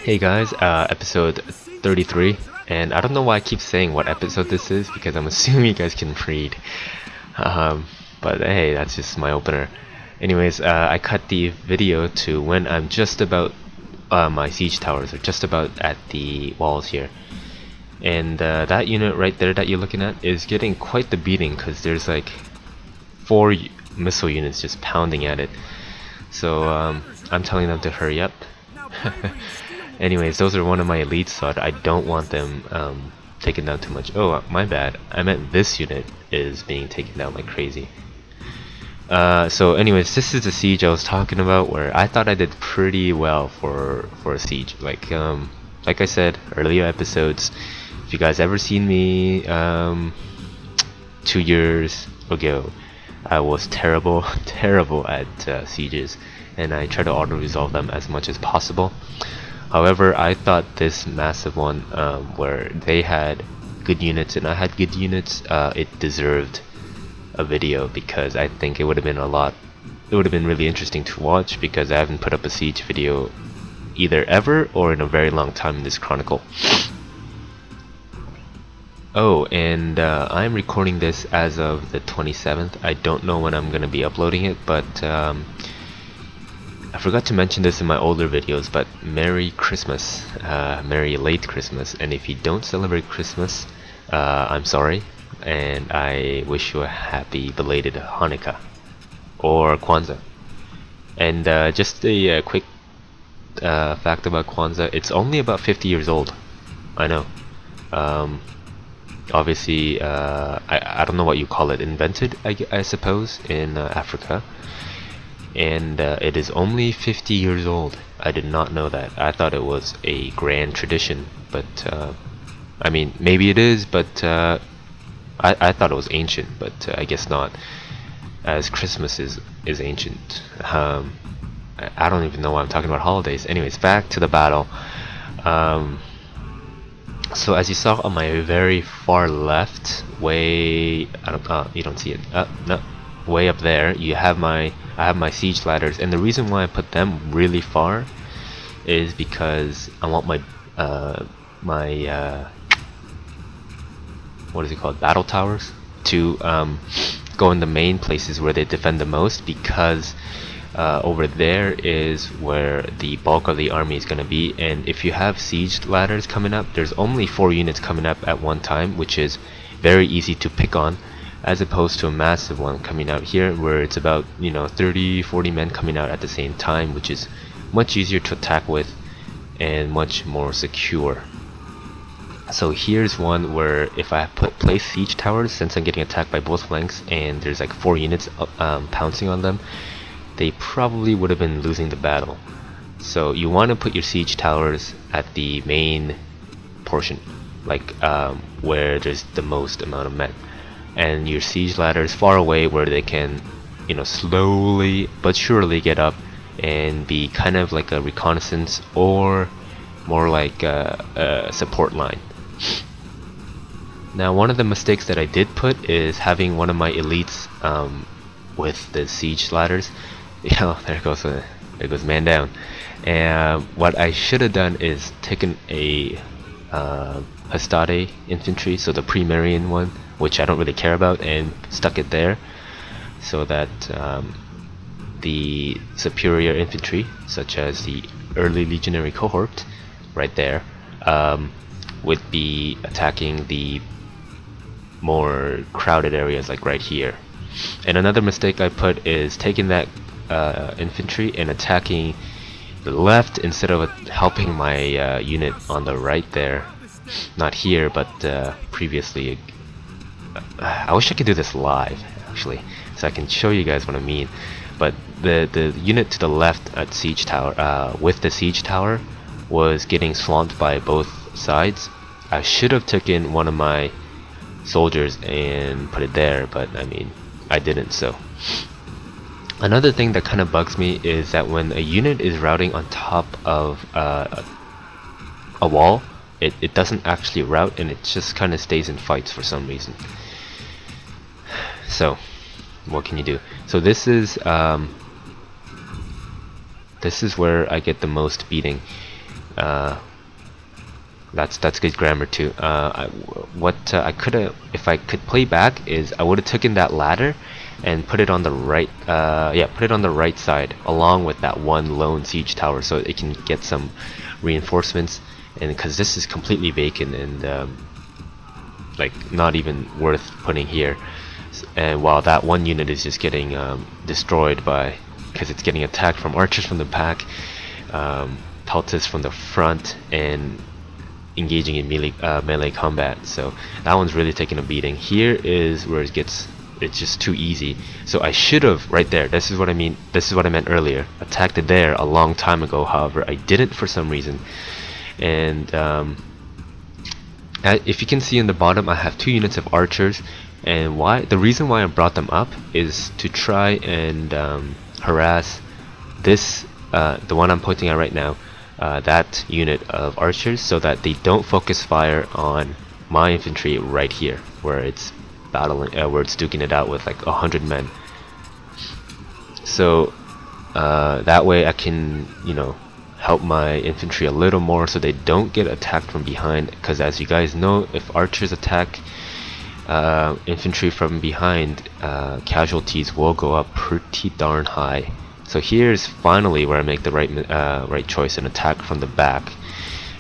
Hey guys, episode 33, and I don't know why I keep saying what episode this is because I'm assuming you guys can read. But hey, that's just my opener. Anyways, I cut the video to when I'm just about my siege towers, or just about at the walls here. And that unit right there that you're looking at is getting quite the beating because there's like 4 missile units just pounding at it. So I'm telling them to hurry up. Anyways, those are one of my elites, so I don't want them taken down too much. Oh, my bad. I meant this unit is being taken down like crazy. So anyways, this is the siege I was talking about, where I thought I did pretty well for a siege. Like I said earlier episodes, if you guys ever seen me 2 years ago, I was terrible at sieges, and I try to auto resolve them as much as possible. However, I thought this massive one, where they had good units and I had good units, it deserved a video, because I think it would have been really interesting to watch, because I haven't put up a siege video either ever or in a very long time in this chronicle. Oh, and I'm recording this as of the 27th. I don't know when I'm going to be uploading it, but I forgot to mention this in my older videos, but Merry Christmas, Merry late Christmas, and if you don't celebrate Christmas, I'm sorry, and I wish you a happy belated Hanukkah, or Kwanzaa. And just a quick fact about Kwanzaa, it's only about 50 years old. I know. Obviously, I don't know what you call it, invented, I suppose, in Africa. And it is only 50 years old. I did not know that. I thought it was a grand tradition, but I mean, maybe it is, but I thought it was ancient, but I guess not, as Christmas is ancient. I don't even know why I'm talking about holidays. Anyways, back to the battle. So as you saw on my very far left, way, you don't see it, no, way up there, I have my siege ladders, and the reason why I put them really far is because I want my what is it called, battle towers, to go in the main places where they defend the most, because over there is where the bulk of the army is going to be. And if you have siege ladders coming up, there's only 4 units coming up at one time, which is very easy to pick on, as opposed to a massive one coming out here, where it's about 30-40 men coming out at the same time, which is much easier to attack with and much more secure. So here's one where if I place siege towers, since I'm getting attacked by both flanks and there's like 4 units pouncing on them, they probably would have been losing the battle. So you want to put your siege towers at the main portion, like where there's the most amount of men, and your siege ladders far away where they can, slowly but surely get up and be kind of like a reconnaissance, or more like a support line. Now, one of the mistakes that I did put is having one of my elites with the siege ladders. There goes man down. And what I should have done is taken a Hastade infantry, so the pre-Marian one, which I don't really care about, and stuck it there, so that the superior infantry, such as the early legionary cohort right there, would be attacking the more crowded areas, like right here. And another mistake I put is taking that infantry and attacking the left instead of helping my unit on the right there. Not here, but previously. I wish I could do this live, actually, so I can show you guys what I mean. But the unit to the left at siege tower, with the siege tower, was getting swamped by both sides. I should have taken one of my soldiers and put it there, but I mean, I didn't. So another thing that kind of bugs me is that when a unit is routing on top of a wall, it doesn't actually route, and it just kind of stays in fights for some reason. So what can you do? So this is where I get the most beating. That's good grammar too. What I could have, if I could play back, is I would have taken that ladder and put it on the right. Yeah, put it on the right side, along with that one lone siege tower, so it can get some reinforcements. And because this is completely vacant and like not even worth putting here, and while that one unit is just getting destroyed by, because it's getting attacked from archers from the back, peltas from the front, and engaging in melee combat. So that one's really taking a beating. Here is where it's just too easy. So I should have, right there, this is what I mean, this is what I meant earlier, attacked it there a long time ago. However, I didn't for some reason. And if you can see in the bottom, I have 2 units of archers, and the reason why I brought them up is to try and harass this, the one I'm pointing at right now, that unit of archers, so that they don't focus fire on my infantry right here, where it's battling, where it's duking it out with like 100 men. So that way I can, you know, help my infantry a little more so they don't get attacked from behind, because as you guys know, if archers attack infantry from behind, casualties will go up pretty darn high. So here's finally where I make the right choice and attack from the back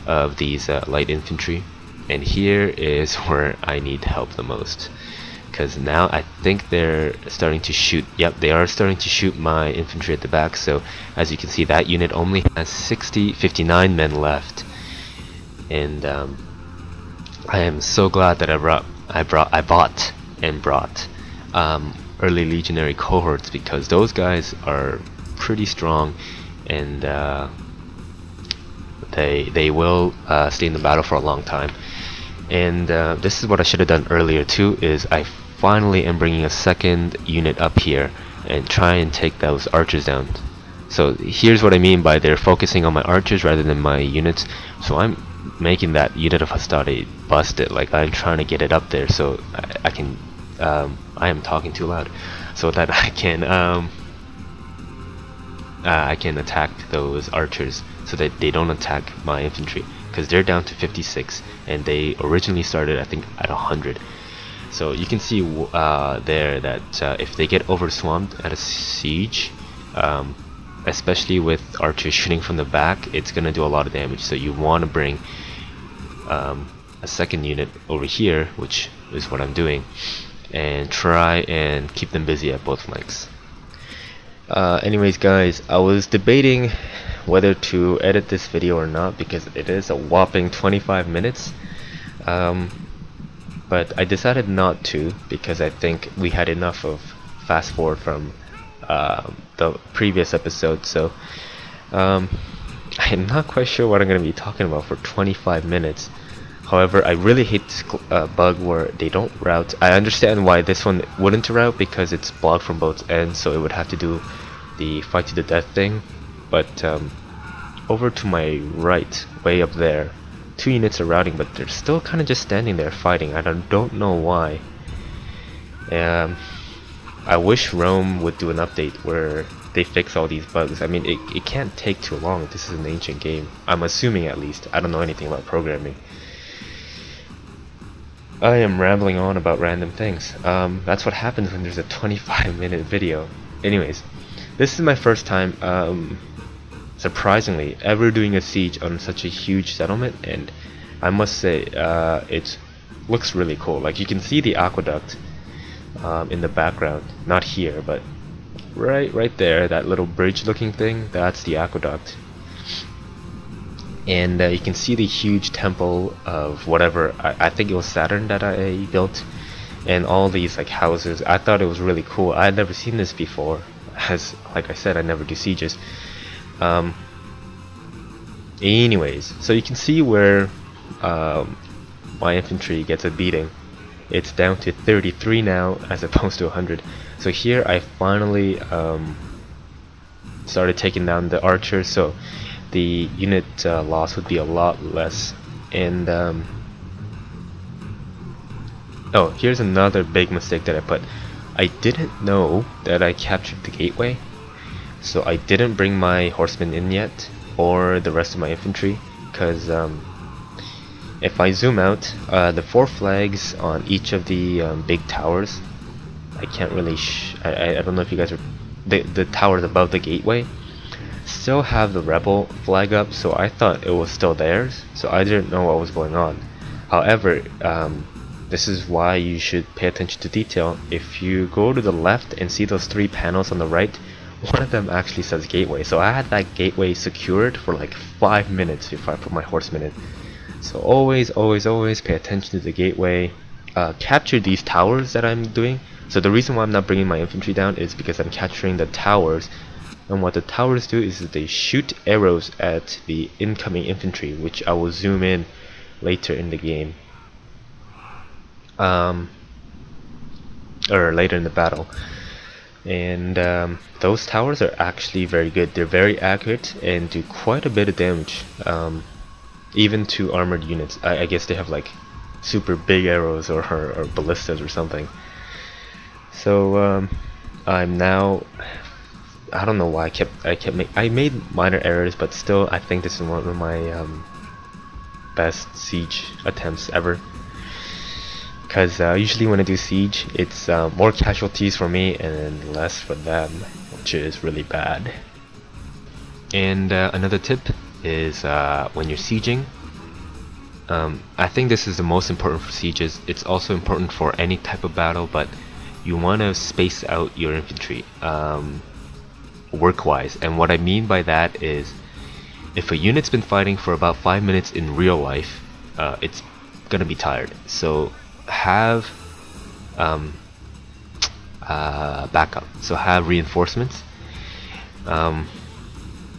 of these light infantry, and here is where I need help the most, because now I think they're starting to shoot. Yep, they are starting to shoot my infantry at the back. So as you can see, that unit only has 59 men left, and I am so glad that I bought early legionary cohorts, because those guys are pretty strong, and they will stay in the battle for a long time. And this is what I should have done earlier too, is I finally am bringing a second unit up here and try and take those archers down. So here's what I mean by they're focusing on my archers rather than my units. So I'm making that unit of hastati bust it, like I'm trying to get it up there so I can I am talking too loud, so that I can attack those archers so that they don't attack my infantry, because they're down to 56 and they originally started I think at 100. So you can see there that if they get overswarmed at a siege, especially with archers shooting from the back, it's gonna do a lot of damage. So you want to bring a second unit over here, which is what I'm doing, and try and keep them busy at both flanks. Anyways guys, I was debating whether to edit this video or not, because it is a whopping 25 minutes, but I decided not to, because I think we had enough of fast forward from the previous episode. So I'm not quite sure what I'm going to be talking about for 25 minutes. However, I really hate this bug where they don't route. I understand why this one wouldn't route, because it's blocked from both ends, so it would have to do the fight to the death thing. But over to my right, way up there, 2 units are routing, but they're still kind of just standing there fighting. I don't know why. I wish Rome would do an update where they fix all these bugs. I mean, it can't take too long. This is an ancient game, I'm assuming, at least. I don't know anything about programming. I am rambling on about random things. That's what happens when there's a 25-minute video. Anyways, this is my first time, surprisingly, ever doing a siege on such a huge settlement, and I must say, it looks really cool. Like, you can see the aqueduct in the background, not here, but right there, that little bridge looking thing, that's the aqueduct. And you can see the huge temple of whatever, I think it was Saturn that I built, and all these like houses. I thought it was really cool. I had never seen this before, as like I said, I never do sieges. Anyways, so you can see where my infantry gets a beating. It's down to 33 now as opposed to 100. So here I finally started taking down the archers, so the unit loss would be a lot less. And oh, here's another big mistake that I put. I didn't know that I captured the gateway, so I didn't bring my horsemen in yet, or the rest of my infantry. because if I zoom out, the 4 flags on each of the big towers, I can't really I don't know if you guys are the towers above the gateway still have the rebel flag up, so I thought it was still theirs, so I didn't know what was going on. However, this is why you should pay attention to detail. If you go to the left and see those 3 panels on the right, one of them actually says gateway, so I had that gateway secured for like 5 minutes before I put my horsemen in. So always pay attention to the gateway. Capture these towers that I'm doing. So the reason why I'm not bringing my infantry down is because I'm capturing the towers, and what the towers do is they shoot arrows at the incoming infantry, which I will zoom in later in the game, or later in the battle. And those towers are actually very good. They're very accurate and do quite a bit of damage, even to armored units. I guess they have like super big arrows or ballistas or something. So I'm now, I don't know why I made minor errors, but still I think this is one of my best siege attempts ever, because usually when I do siege, it's more casualties for me and less for them, which is really bad. And another tip is when you're sieging, I think this is the most important for sieges. It's also important for any type of battle, but you want to space out your infantry work-wise. And what I mean by that is, if a unit's been fighting for about 5 minutes in real life, it's gonna be tired. So have backup. So have reinforcements. No,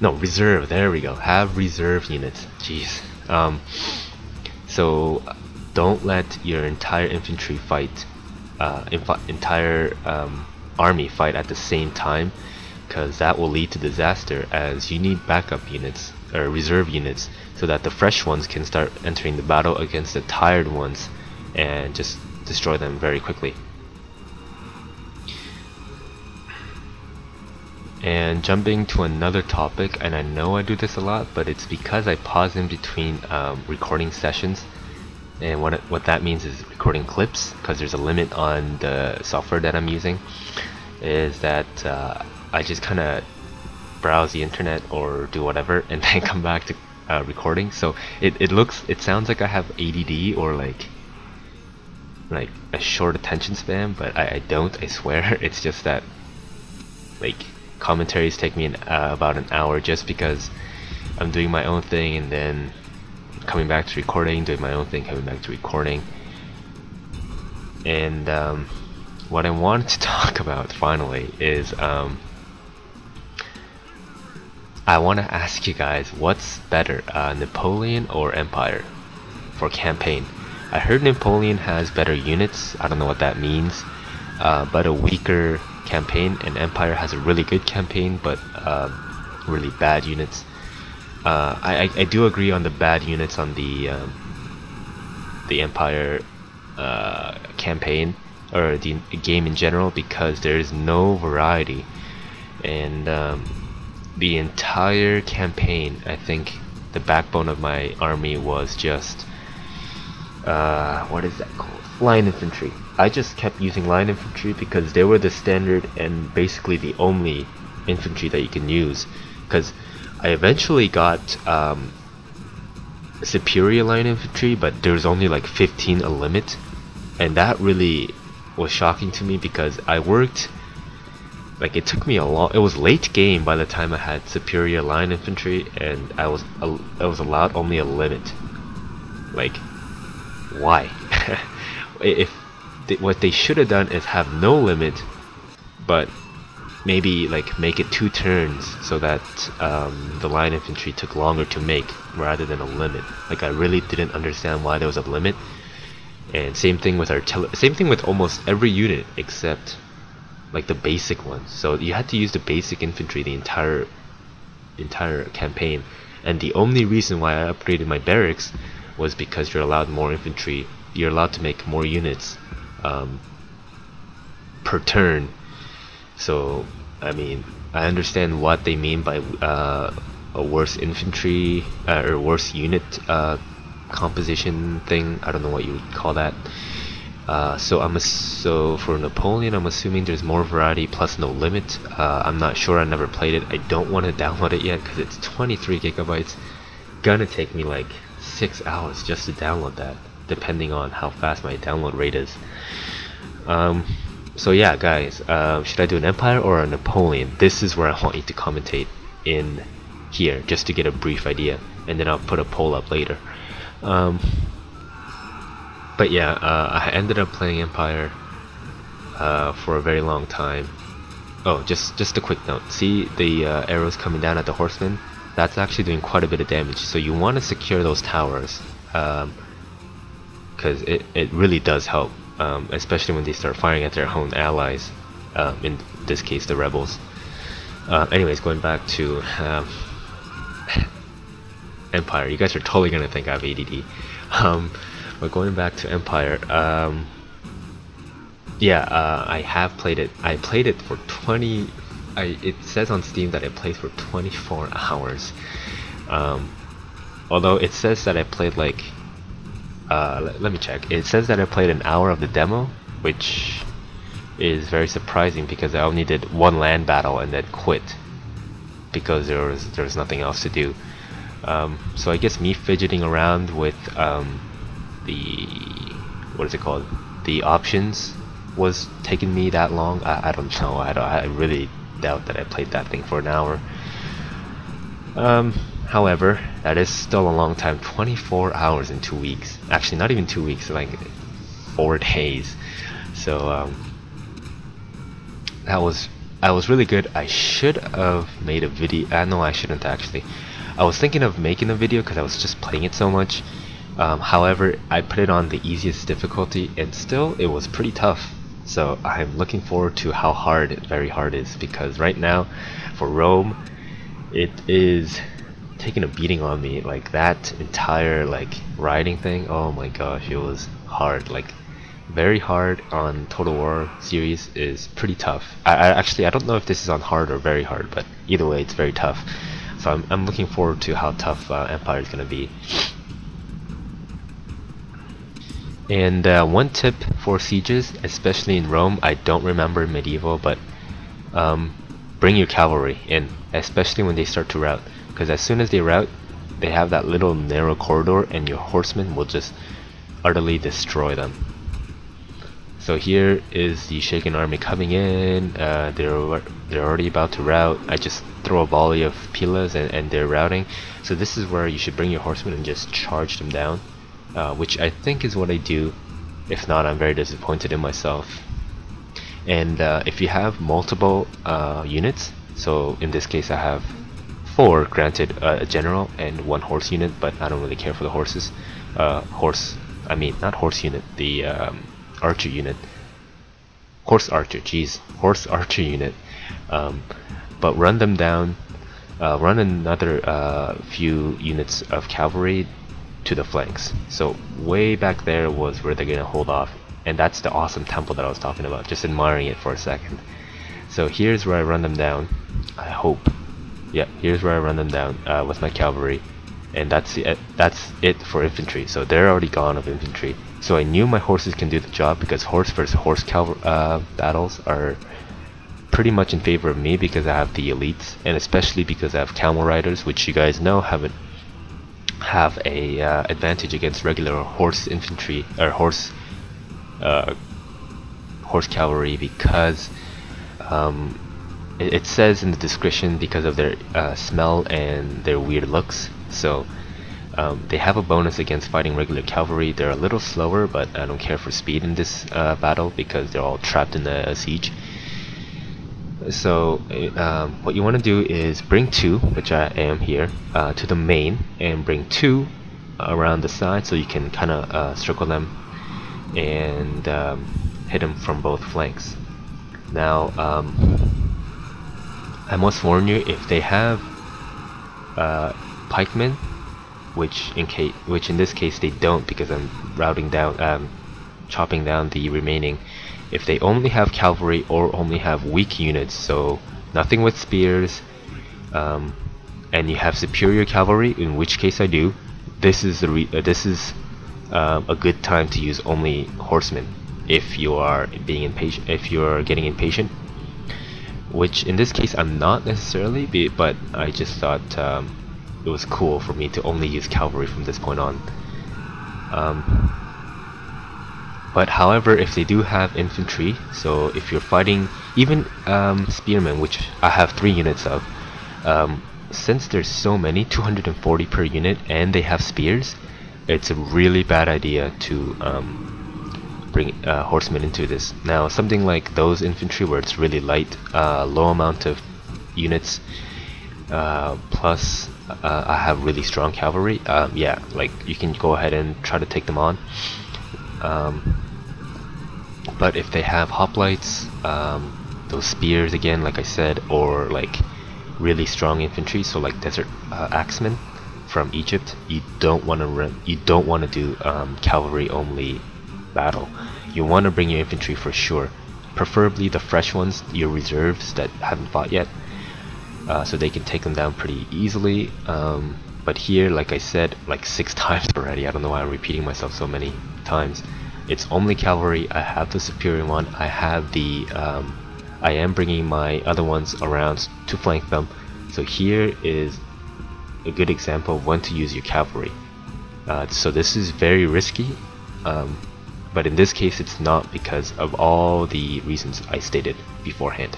reserve. There we go. Have reserve units. Jeez. So don't let your entire infantry fight, entire army fight at the same time, because that will lead to disaster, as you need backup units or reserve units so that the fresh ones can start entering the battle against the tired ones and just destroy them very quickly. And jumping to another topic, and I know I do this a lot, but it's because I pause in between recording sessions. And what that means is recording clips, because there's a limit on the software that I'm using, is that I just kind of browse the internet or do whatever and then come back to recording. So it sounds like I have ADD or like a short attention span, but I don't, I swear. It's just that like commentaries take me about an hour, just because I'm doing my own thing and then coming back to recording, doing my own thing, coming back to recording. And what I wanted to talk about finally is I want to ask you guys, what's better, Napoleon or Empire for campaign? I heard Napoleon has better units. I don't know what that means, but a weaker campaign, and Empire has a really good campaign but really bad units. I do agree on the bad units on the Empire campaign, or the game in general, because there is no variety, and the entire campaign, I think the backbone of my army was just what is that called? Line infantry. I just kept using line infantry because they were the standard and basically the only infantry that you can use, because I eventually got superior line infantry, but there's only like 15 a limit, and that really was shocking to me, because I worked, like, it took me a long, it was late game by the time I had superior line infantry, and I was allowed only a limit. Like, why? What they should have done is have no limit, but maybe like make it 2 turns so that the line infantry took longer to make rather than a limit. Like, I really didn't understand why there was a limit. And same thing with artillery, same thing with almost every unit except like the basic ones. So you had to use the basic infantry the entire campaign, and the only reason why I upgraded my barracks was because you're allowed more infantry, you're allowed to make more units per turn. So I mean, I understand what they mean by a worse infantry or worse unit composition thing. I don't know what you would call that. So for Napoleon, I'm assuming there's more variety plus no limit. I'm not sure. I never played it. I don't want to download it yet because it's 23 gigabytes. Gonna take me like 6 hours just to download that, depending on how fast my download rate is. So yeah, guys, should I do an Empire or a Napoleon? This is where I want you to commentate in here, just to get a brief idea, and then I'll put a poll up later. But yeah, I ended up playing Empire for a very long time. Oh, just a quick note. See the arrows coming down at the horsemen? That's actually doing quite a bit of damage. So you want to secure those towers, because it really does help, especially when they start firing at their own allies. In this case, the rebels. Anyways, going back to Empire. You guys are totally gonna think I have ADD. But going back to Empire, yeah, I have played it. I played it for 20. It says on Steam that I played for 24 hours. Although it says that I played like, let me check. It says that I played an hour of the demo, which is very surprising because I only did one land battle and then quit because there was nothing else to do. So I guess me fidgeting around with the, what is it called, the options was taking me that long. I don't know. I really doubt that I played that thing for an hour. However, that is still a long time. 24 hours in 2 weeks. Actually, not even 2 weeks, like 4 days. So that was really good. I should have made a video. No, I shouldn't actually. I was thinking of making a video because I was just playing it so much. However, I put it on the easiest difficulty and still it was pretty tough. So I'm looking forward to how hard very hard is, because right now for Rome it is taking a beating on me. Like that entire like riding thing, oh my gosh, it was hard. Like very hard on Total War series is pretty tough. I don't know if this is on hard or very hard, but either way it's very tough. So I'm looking forward to how tough Empire is going to be. And one tip for sieges, especially in Rome, I don't remember medieval, but bring your cavalry in, especially when they start to rout, because as soon as they rout, they have that little narrow corridor and your horsemen will just utterly destroy them. So here is the Shaken army coming in. They're already about to rout. I just throw a volley of pilas and they're routing. So this is where you should bring your horsemen and just charge them down, which I think is what I do. If not, I'm very disappointed in myself. And if you have multiple units, so in this case I have 4, granted, a general and 1 horse unit, but I don't really care for the horses. Not horse unit, the archer unit. Horse archer, jeez. Horse archer unit. But run them down, run another few units of cavalry to the flanks. So way back there was where they're gonna hold off, and that's the awesome temple that I was talking about, just admiring it for a second. So here's where I run them down, I hope. Yeah, here's where I run them down with my cavalry, and that's it for infantry. So they're already gone of infantry. So I knew my horses can do the job, because horse versus horse battles are pretty much in favor of me because I have the elites, and especially because I have camel riders, which you guys know have a advantage against regular horse infantry or horse cavalry, because it says in the description because of their smell and their weird looks. So they have a bonus against fighting regular cavalry. They're a little slower, but I don't care for speed in this battle because they're all trapped in a siege. So what you want to do is bring 2, which I am here, to the main, and bring 2 around the side so you can kind of circle them and hit them from both flanks. Now I must warn you, if they have pikemen, which in this case they don't, because I'm routing down, chopping down the remaining. If they only have cavalry or only have weak units, so nothing with spears, and you have superior cavalry, in which case I do, this is a good time to use only horsemen if you are being impatient, if you're getting impatient, which in this case I'm not necessarily, but I just thought it was cool for me to only use cavalry from this point on. But however, if they do have infantry, so if you're fighting even spearmen, which I have 3 units of, since there's so many, 240 per unit, and they have spears, it's a really bad idea to bring horsemen into this. Now something like those infantry where it's really light, low amount of units, plus I have really strong cavalry, yeah, like you can go ahead and try to take them on. But if they have hoplites, those spears again, like I said, or like really strong infantry, so like desert axemen from Egypt, you don't want to do cavalry only battle. You want to bring your infantry for sure, preferably the fresh ones, your reserves that haven't fought yet, so they can take them down pretty easily. But here, like I said like 6 times already, I don't know why I'm repeating myself so many times, it's only cavalry. I have the superior one, I have the I am bringing my other ones around to flank them. So here is a good example of when to use your cavalry. So this is very risky, but in this case it's not, because of all the reasons I stated beforehand.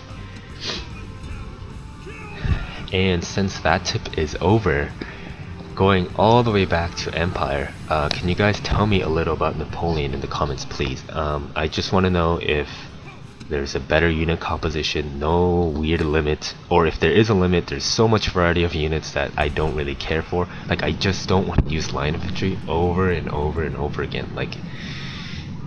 And since that tip is over, going all the way back to Empire, can you guys tell me a little about Napoleon in the comments, please? I just want to know if there's a better unit composition, no weird limit, or if there is a limit, there's so much variety of units that I don't really care for. Like, I just don't want to use line infantry over and over and over again. Like,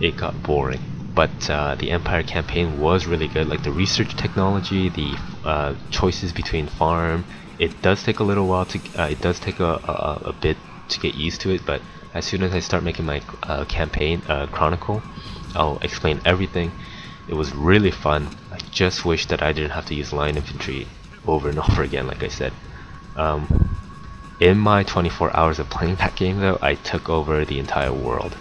it got boring. But the Empire campaign was really good. Like the research technology, the choices between farm, it does take a little while to it does take a bit to get used to it, but as soon as I start making my campaign chronicle, I'll explain everything. It was really fun. I just wish that I didn't have to use line infantry over and over again, like I said. In my 24 hours of playing that game though, I took over the entire world.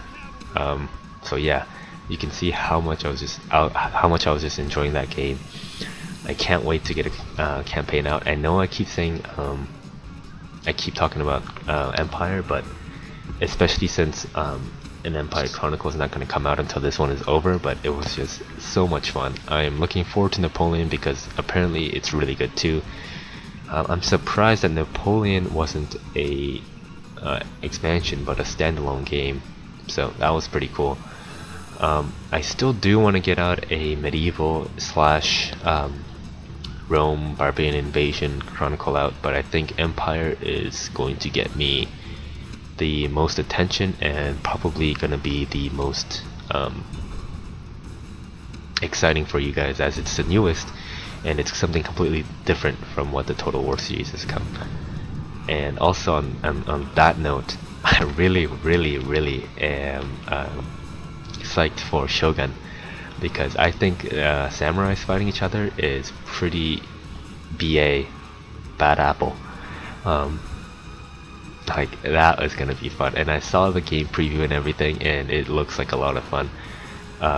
So yeah, you can see how much I was just enjoying that game. I can't wait to get a campaign out. I know I keep saying I keep talking about Empire, but especially since an Empire Chronicle is not going to come out until this one is over, but it was just so much fun. I am looking forward to Napoleon because apparently it's really good too. I'm surprised that Napoleon wasn't a expansion but a standalone game, so that was pretty cool. I still do want to get out a medieval slash Rome Barbarian Invasion Chronicle out, but I think Empire is going to get me the most attention and probably gonna be the most exciting for you guys, as it's the newest and it's something completely different from what the Total War series has come. And also on that note, I really am psyched for Shogun, because I think samurais fighting each other is pretty bad apple. Like, that was gonna be fun, and I saw the game preview and everything, and it looks like a lot of fun.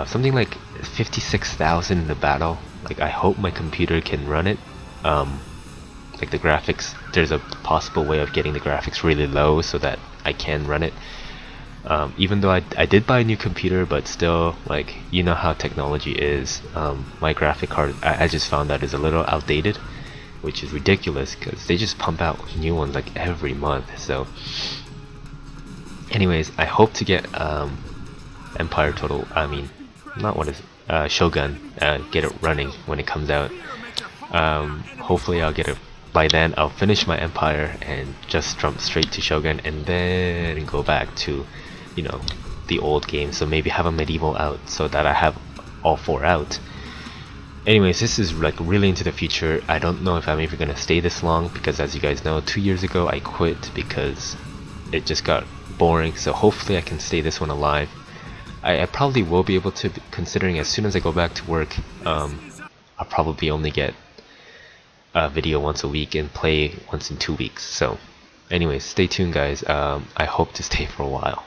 Something like 56,000 in the battle. Like, I hope my computer can run it. Like the graphics, there's a possible way of getting the graphics really low so that I can run it. Even though I did buy a new computer, but still, like, you know how technology is. My graphic card, I just found that is a little outdated, which is ridiculous because they just pump out new ones like every month. So anyways, I hope to get Empire Total, I mean, not what is Shogun, get it running when it comes out. Hopefully I'll get it by then. I'll finish my Empire and just jump straight to Shogun, and then go back to, you know, the old game. So maybe have a medieval out so that I have all 4 out. Anyways, this is like really into the future. I don't know if I'm even gonna stay this long, because as you guys know, 2 years ago I quit because it just got boring. So hopefully I can stay this one alive. I probably will be able to, considering as soon as I go back to work, I'll probably only get a video once a week and play once in 2 weeks. So anyways, stay tuned guys. I hope to stay for a while.